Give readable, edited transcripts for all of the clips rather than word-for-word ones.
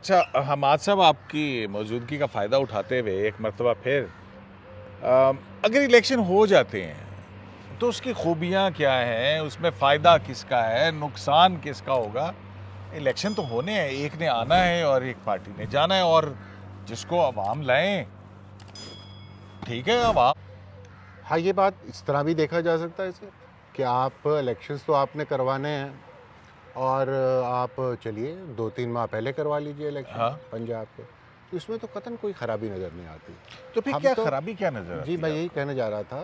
अच्छा हमाद साहब, आपकी मौजूदगी का फ़ायदा उठाते हुए एक मरतबा फिर अगर इलेक्शन हो जाते हैं तो उसकी खूबियाँ क्या हैं, उसमें फ़ायदा किसका है, नुकसान किसका होगा। इलेक्शन तो होने हैं, एक ने आना है और एक पार्टी ने जाना है, और जिसको अवाम लाएं ठीक है अवाम। हाँ, ये बात इस तरह भी देखा जा सकता है इसे कि आप इलेक्शंस तो आपने करवाने हैं और आप चलिए 2-3 माह पहले करवा लीजिए इलेक्शन हाँ, पंजाब के। तो इसमें तो कतई कोई ख़राबी नज़र नहीं आती। तो फिर हम क्या तो खराबी क्या नज़र जी, आती मैं है यही आपको? कहने जा रहा था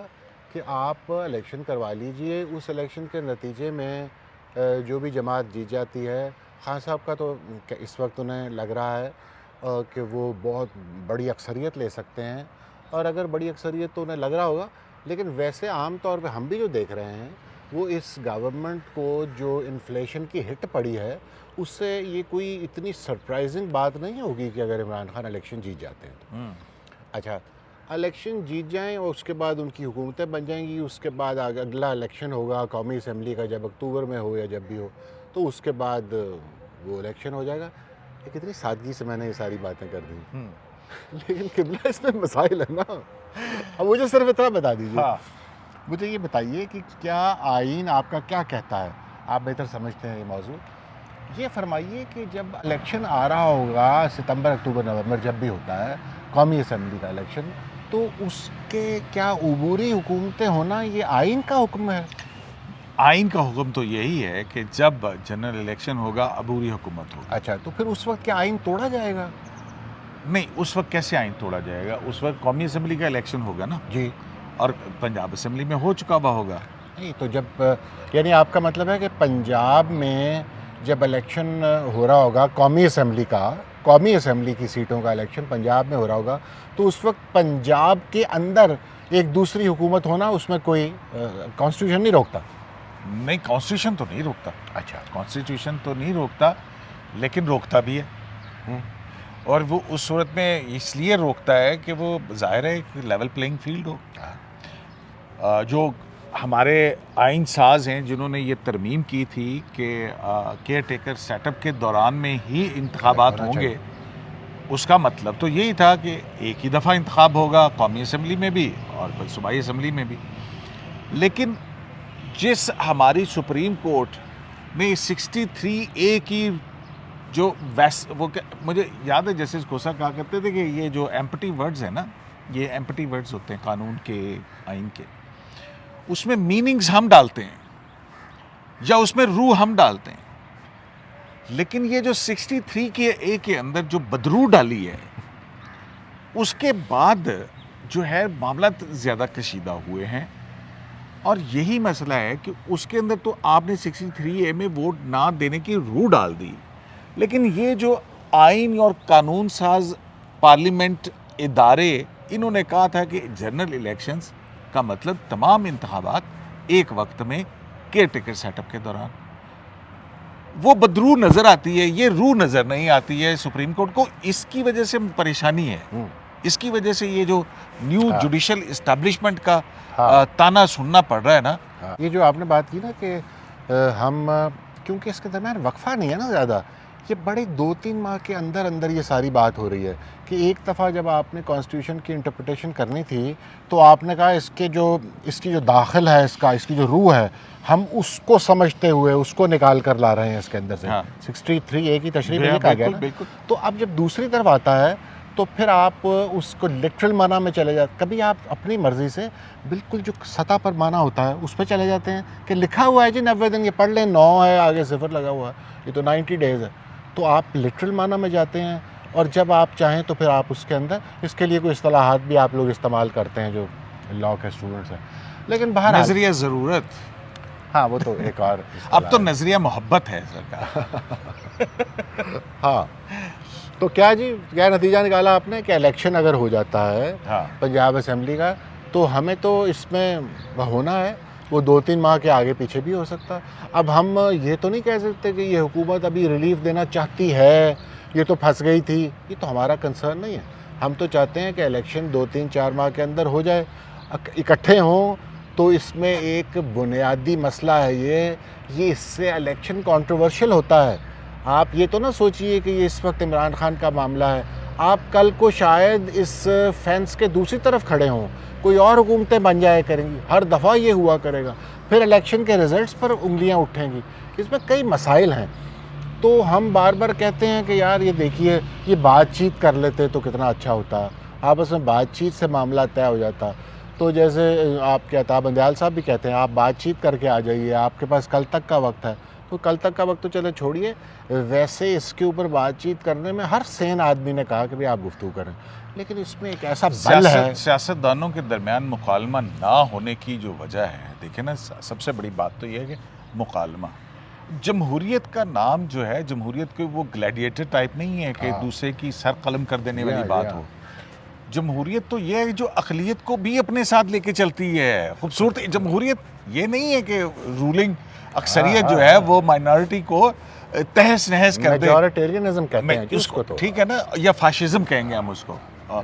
कि आप इलेक्शन करवा लीजिए, उस इलेक्शन के नतीजे में जो भी जमात जीत जाती है, खान साहब का तो इस वक्त उन्हें लग रहा है कि वो बहुत बड़ी अक्सरियत ले सकते हैं, और अगर बड़ी अक्सरियत तो उन्हें लग रहा होगा, लेकिन वैसे आम तौर पे हम भी जो देख रहे हैं वो इस गवर्नमेंट को जो इन्फ्लेशन की हिट पड़ी है उससे ये कोई इतनी सरप्राइजिंग बात नहीं होगी कि अगर इमरान खान इलेक्शन जीत जाते हैं तो। अच्छा, इलेक्शन जीत जाएं और उसके बाद उनकी हुकूमतें बन जाएंगी, उसके बाद अगला इलेक्शन होगा कौमी असम्बली का, जब अक्टूबर में हो या जब भी हो, तो उसके बाद वो इलेक्शन हो जाएगा। ये कितनी सादगी से मैंने ये सारी बातें कर दी। लेकिन किबला इसमें मसाइल है ना। अब मुझे सिर्फ इतना बता दीजिए, हाँ, मुझे ये बताइए कि क्या आइन आपका क्या कहता है, आप बेहतर समझते हैं ये मौजू। ये फरमाइए कि जब इलेक्शन आ रहा होगा सितंबर अक्टूबर नवंबर जब भी होता है कौमी असम्बली का इलेक्शन, तो उसके क्या उबूरी हुकूमतें होना ये आइन का हुक्म है? आइन का हुक्म तो यही है कि जब जनरल इलेक्शन होगा अबूरी हुकूमत होगी। अच्छा, तो फिर उस वक्त क्या आइन तोड़ा जाएगा? नहीं, उस वक्त कैसे आइन तोड़ा जाएगा? उस वक्त कौमी असम्बली का इलेक्शन होगा ना, जी। और पंजाब असम्बली में हो चुका हुआ होगा। नहीं तो जब यानी आपका मतलब है कि पंजाब में जब इलेक्शन हो रहा होगा कौमी असम्बली का, कौमी असम्बली की सीटों का इलेक्शन पंजाब में हो रहा होगा, तो उस वक्त पंजाब के अंदर एक दूसरी हुकूमत होना उसमें कोई कॉन्स्टिट्यूशन नहीं रोकता? नहीं, कॉन्स्टिट्यूशन तो नहीं रोकता, अच्छा। कॉन्स्टिट्यूशन तो नहीं रोकता, लेकिन रोकता भी है। हम्म, और वो उस सूरत में इसलिए रोकता है कि वो ज़ाहिर है एक लेवल प्लेइंग फील्ड हो। जो हमारे आइन साज हैं जिन्होंने ये तरमीम की थी कि केयर टेकर सेटअप के दौरान में ही इंतखाबात होना होंगे, चाहिए। उसका मतलब तो यही था कि एक ही दफ़ा इंतखाब होगा कौमी असम्बली में भी और सूबाई असम्बली में भी। लेकिन जिस हमारी सुप्रीम कोर्ट ने 63A की जो मुझे याद है जस्टिस खोसा कहा करते थे कि ये जो एम्पटी वर्ड्स हैं ना, ये एम्पटी वर्ड्स होते हैं कानून के, आइन के, उसमें मीनिंग्स हम डालते हैं या उसमें रूह हम डालते हैं, लेकिन ये जो 63 के ए के अंदर जो बदरू डाली है उसके बाद जो है मामला ज़्यादा कशीदा हुए हैं। और यही मसला है कि उसके अंदर तो आपने 63A में वोट ना देने की रूह डाल दी, लेकिन ये जो आइन और कानून साज पार्लियामेंट इदारे, इन्होंने कहा था कि जनरल इलेक्शंस का मतलब तमाम इंतखाबात एक वक्त में केयर टेकर सेटअप के दौरान। वो बदरू नज़र आती है, ये रूह नज़र नहीं आती है सुप्रीम कोर्ट को। इसकी वजह से परेशानी है, इसकी वजह से ये जो न्यू हाँ। जुडिशल इस्टेब्लिशमेंट का हाँ। ताना सुनना पड़ रहा है ना। हाँ। ये जो आपने बात की ना कि हम क्योंकि इसके दरम्यान वक्फा नहीं है ना ज़्यादा, ये बड़े 2-3 माह के अंदर अंदर ये सारी बात हो रही है कि एक दफ़ा जब आपने कॉन्स्टिट्यूशन की इंटरप्रिटेशन करनी थी तो आपने कहा इसकी जो दाखिल है, इसकी जो रूह है, हम उसको समझते हुए उसको निकाल कर ला रहे हैं इसके अंदर से। हाँ। 63A की तशरीह में ये कहा गया ना। बिल्कुल। तो अब जब दूसरी तरफ आता है तो फिर आप उसको लिटरल माना में चले जाते, कभी आप अपनी मर्ज़ी से बिल्कुल जो सतह पर माना होता है उस पर चले जाते हैं कि लिखा हुआ है जी 90 दिन, ये पढ़ लें, 9 है, आगे 0 लगा हुआ है, ये तो 90 डेज़ है। तो आप लिटरल माना में जाते हैं, और जब आप चाहें तो फिर आप उसके अंदर इसके लिए कोई इस्तिलाहात भी आप लोग इस्तेमाल करते हैं जो लॉ के स्टूडेंट्स हैं। लेकिन बहरहाल नजरिया ज़रूरत, हाँ, वो तो एक और अब तो इस्तिलाह है। नजरिया मोहब्बत है सरकार। हाँ, तो क्या जी, क्या नतीजा निकाला आपने कि इलेक्शन अगर हो जाता है हाँ। पंजाब असम्बली का, तो हमें तो इसमें होना है, वो 2-3 माह के आगे पीछे भी हो सकता है। अब हम ये तो नहीं कह सकते कि ये हुकूमत अभी रिलीफ देना चाहती है, ये तो फंस गई थी, ये तो हमारा कंसर्न नहीं है। हम तो चाहते हैं कि इलेक्शन 2-3-4 माह के अंदर हो जाए, इकट्ठे हों। तो इसमें एक बुनियादी मसला है ये इससे इलेक्शन कंट्रोवर्शियल होता है। आप ये तो ना सोचिए कि ये इस वक्त इमरान खान का मामला है, आप कल को शायद इस फेंस के दूसरी तरफ खड़े हों, कोई और हुकूमतें बन जाया करेंगी, हर दफ़ा ये हुआ करेगा, फिर इलेक्शन के रिज़ल्ट्स पर उंगलियां उठेंगी। इसमें कई मसाइल हैं। तो हम बार बार कहते हैं कि यार ये देखिए, ये बातचीत कर लेते तो कितना अच्छा होता, आपस में बातचीत से मामला तय हो जाता। तो जैसे आपके अता बंदयाल साहब भी कहते हैं, आप बातचीत करके आ जाइए, आपके पास कल तक का वक्त है। तो कल तक का वक्त तो चले छोड़िए, वैसे इसके ऊपर बातचीत करने में हर सेन आदमी ने कहा कि भाई आप गुफ्तगू करें, लेकिन इसमें एक ऐसा बल है। सियासतदानों के दरमियान मुकालमा ना होने की जो वजह है, देखिए ना, सबसे बड़ी बात तो ये है कि मुकालमा, जमहूरियत का नाम जो है, जमहूरियत के वो ग्लैडिएटर टाइप नहीं है कि दूसरे की सर कलम कर देने वाली बात हो। जमहूरियत तो ये है जो अक़लियत को भी अपने साथ लेके चलती है। खूबसूरत जमहूरियत ये नहीं है कि रूलिंग अक्सरियत जो है वो माइनॉरिटी को तहस नहस कर दे। मेजॉरिटेरियनिज्म कहते हैं उसको, तो ठीक है ना, या फाशिज्म कहेंगे हम उसको,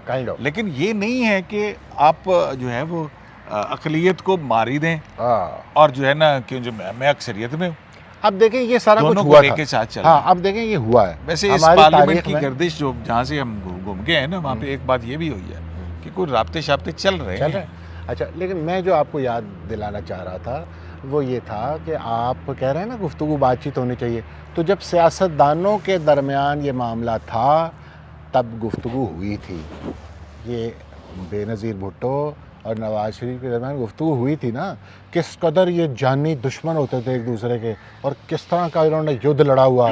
काइंड ऑफ। लेकिन ये नहीं है कि आप जो है वो अक़लियत को मारी दें और जो है ना कि जो मैं अक्सरियत में हूँ। अब देखें ये सारा कुछ दोनों हुआ को लेके साथ चल रहे हाँ, हैं। अब देखें ये हुआ है। वैसे इस पार्लियामेंट की गर्दिश जो जहाँ से हम घूम गए हैं ना, वहाँ पे एक बात ये भी हुई है कि कोई राब्ते शाब्ते चल रहे हैं। अच्छा, लेकिन मैं जो आपको याद दिलाना चाह रहा था वो ये था कि आप कह रहे हैं ना गुफ्तगू बातचीत होनी चाहिए, तो जब सियासतदानों के दरमियान ये मामला था तब गुफ्तगू हुई थी। ये बेनज़ीर भुट्टो और नवाज शरीफ के दरमियान गुफ्तगू हुई थी ना, किस कदर ये जानी दुश्मन होते थे एक दूसरे के और किस तरह का इन्होंने युद्ध लड़ा हुआ।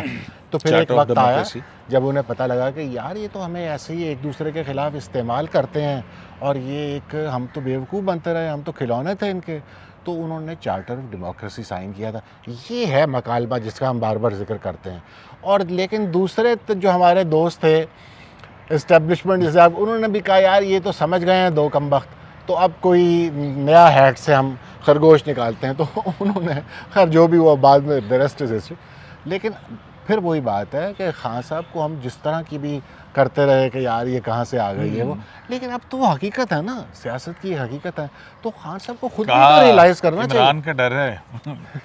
तो फिर एक वक्त आया जब उन्हें पता लगा कि यार ये तो हमें ऐसे ही एक दूसरे के ख़िलाफ़ इस्तेमाल करते हैं और ये एक हम तो बेवकूफ़ बनते रहे, हम तो खिलौने थे इनके। तो उन्होंने चार्टर ऑफ डेमोक्रेसी साइन किया था। ये है मकालमा जिसका हम बार बार जिक्र करते हैं। और लेकिन दूसरे जो हमारे दोस्त थे इस्टेब्लिशमेंट जैसे आप, उन्होंने भी कहा यार ये तो समझ गए हैं दो कमबख्त, तो अब कोई नया हैट से हम खरगोश निकालते हैं। तो उन्होंने खैर जो भी हुआ बाद में द रेस्ट इज हिस्ट्री। लेकिन फिर वही बात है कि खान साहब को हम जिस तरह की भी करते रहे कि यार ये कहाँ से आ गई है वो, लेकिन अब तो हकीकत है ना, सियासत की हकीकत है। तो खान साहब को खुद भी तो रियलाइज करना चाहिए। इमरान का डर है,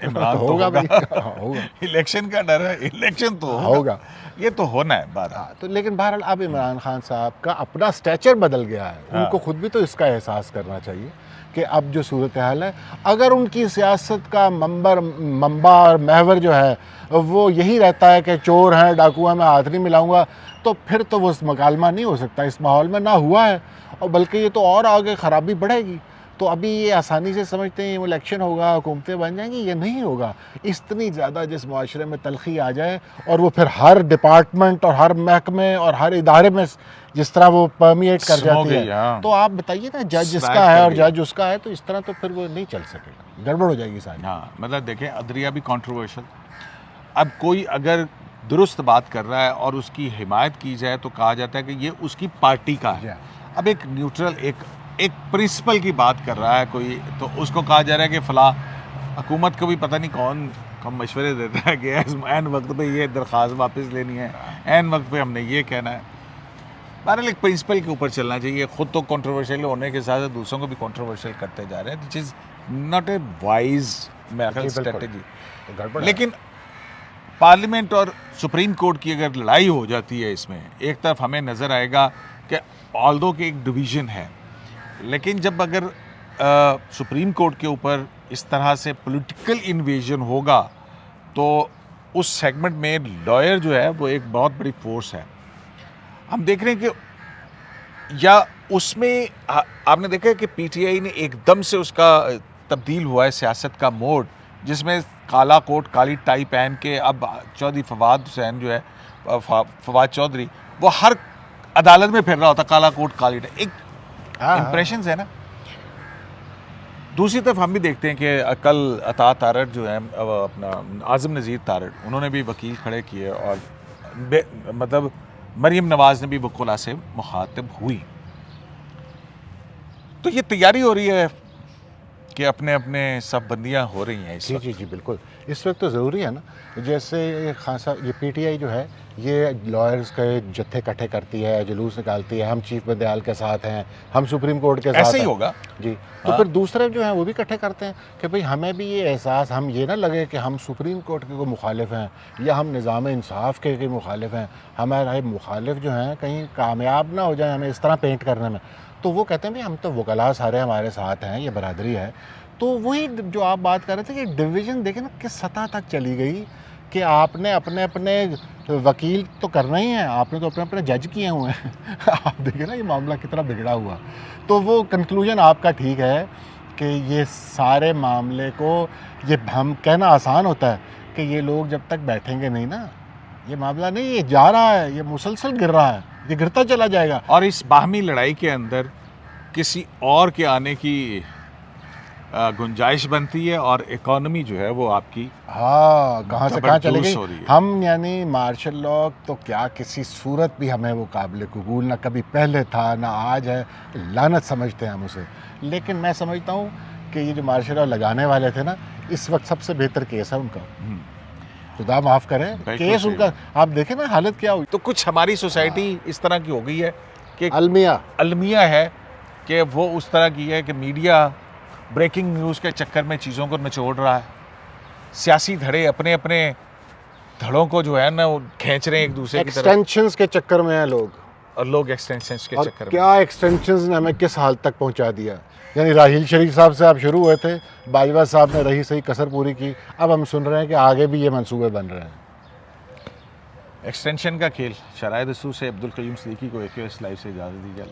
इमरान तो होगा, होगा। इलेक्शन का डर है, इलेक्शन तो होगा, ये तो होना है बात। तो लेकिन बहरहाल अब इमरान खान साहब का अपना स्टेचर बदल गया है, उनको खुद भी तो इसका एहसास करना चाहिए कि अब जो सूरत हाल है, अगर उनकी सियासत का मंबा और महवर जो है वो यही रहता है कि चोर हैं, डाकू हैं, मैं हाथ नहीं मिलाऊंगा, तो फिर तो वो मकालमा नहीं हो सकता। इस माहौल में ना हुआ है और बल्कि ये तो और आगे ख़राबी बढ़ेगी। तो अभी ये आसानी से समझते हैं वो इलेक्शन होगा, हुकूमतें बन जाएंगी, ये नहीं होगा। इतनी ज़्यादा जिस माशरे में तलखी आ जाए और वो फिर हर डिपार्टमेंट और हर महकमे और हर इदारे में जिस तरह वो परमिएट कर जाती है, तो आप बताइए ना, जज इसका है और जज उसका है, तो इस तरह तो फिर वो नहीं चल सकेगा, गड़बड़ हो जाएगी सारी। हाँ, मतलब देखें, अदलिया भी कंट्रोवर्शियल। अब कोई अगर दुरुस्त बात कर रहा है और उसकी हिमायत की जाए तो कहा जाता है कि ये उसकी पार्टी का है। अब एक न्यूट्रल एक प्रिंसिपल की बात कर रहा है कोई, तो उसको कहा जा रहा है कि फ़लाँ हुकूमत को भी पता नहीं कौन मशवरे देता है कि ऐन वक्त पे ये दरख्वास्त वापस लेनी है, ऐन वक्त पे हमने ये कहना है। बहरहाल एक प्रिंसिपल के ऊपर चलना चाहिए। ख़ुद तो कंट्रोवर्शियल होने के साथ साथ दूसरों को भी कंट्रोवर्शियल करते जा रहे हैं, which is not a wise strategy. लेकिन पार्लियामेंट और सुप्रीम कोर्ट की अगर लड़ाई हो जाती है इसमें, एक तरफ हमें नज़र आएगा कि ऑल्दो के एक डिवीज़न है, लेकिन जब अगर सुप्रीम कोर्ट के ऊपर इस तरह से पॉलिटिकल इन्वेजन होगा तो उस सेगमेंट में लॉयर जो है वो एक बहुत बड़ी फोर्स है। हम देख रहे हैं कि या उसमें आपने देखा है कि पीटीआई ने एकदम से उसका तब्दील हुआ है सियासत का मोड, जिसमें काला कोट काली टाई पहन के अब चौधरी फवाद हुसैन जो है, फवाद चौधरी, वो हर अदालत में फिर रहा होता काला कोट काली टाई। एक इम्प्रेशंस है ना। दूसरी तरफ हम भी देखते हैं कि कल अता तारड़ जो है, अपना आज़म नज़ीर तारड़, उन्होंने भी वकील खड़े किए और मतलब मरीम नवाज़ ने भी वकीला से मुखातिब हुई। तो ये तैयारी हो रही है कि अपने अपने सब बंदियाँ हो रही हैं इस वक्त। जी बिल्कुल, इस वक्त तो ज़रूरी है ना। जैसे खान साहब, ये पीटीआई जो है ये लॉयर्स के जत्थे इकट्ठे करती है, जुलूस निकालती है, हम चीफ बंदयाल के साथ हैं, हम सुप्रीम कोर्ट के साथ ऐसे ही हैं। होगा। जी। तो फिर दूसरे जो हैं वो भी इकट्ठे करते हैं कि भाई हमें भी ये एहसास, हम ये ना लगे कि हम सुप्रीम कोर्ट के कोई मुखालिफ हैं या हम निज़ाम इंसाफ के मुखालिफ हैं, हमारे मुखालिफ जो हैं कहीं कामयाब ना हो जाए हमें इस तरह पेंट करने में। तो वो कहते हैं भाई हम तो वकला सारे हमारे साथ हैं, ये बरादरी है। तो वही जो आप बात कर रहे थे कि डिवीज़न देखें ना किस सतह तक चली गई कि आपने अपने अपने वकील तो करना ही है, आपने तो अपने अपने जज किए हुए हैं। आप देखिए ना ये मामला कितना बिगड़ा हुआ। तो वो कंक्लूजन आपका ठीक है कि ये सारे मामले को, ये हम कहना आसान होता है कि ये लोग जब तक बैठेंगे नहीं ना, ये मामला नहीं, ये जा रहा है, ये मुसलसल गिर रहा है, ये गिरता चला जाएगा। और इस बाहमी लड़ाई के अंदर किसी और के आने की गुंजाइश बनती है और इकोनॉमी जो है वो आपकी हाँ, कहाँ से कहाँ चले जबरदस्त गई। हो रही है। हम यानी मार्शल लॉ तो क्या किसी सूरत भी हमें वो काबिल कबूल ना कभी पहले था ना आज है, लानत समझते हैं हम उसे। लेकिन मैं समझता हूँ कि ये जो मार्शल लॉ लगाने वाले थे ना, इस वक्त सबसे बेहतर केस है उनका, खुदा माफ़ करें, बिल्कुल केस सही उनका। आप देखें ना हालत क्या हुई। तो कुछ हमारी सोसाइटी इस तरह की हो गई है कि अलमिया अलमिया है कि वो उस तरह की है कि मीडिया ब्रेकिंग न्यूज़ के चक्कर में चीज़ों को निचोड़ रहा है, सियासी धड़े अपने अपने धड़ों को जो है ना वो खींच रहे हैं एक दूसरे की तरफ, एक्सटेंशंस के चक्कर में हैं लोग। और लोग एक्सटेंशंस के और चक्कर में। क्या एक्सटेंशंस ने हमें किस हाल तक पहुंचा दिया। यानी राहील शरीफ साहब से आप शुरू हुए थे, बाजवा साहब ने रही सही कसर पूरी की, अब हम सुन रहे हैं कि आगे भी ये मंसूबे बन रहे हैं। एक्सटेंशन का खेल। शराय दस्तूर से अब्दुल क़य्यूम सिद्दीकी को AQS लाइव से इजाज़त दीजिए।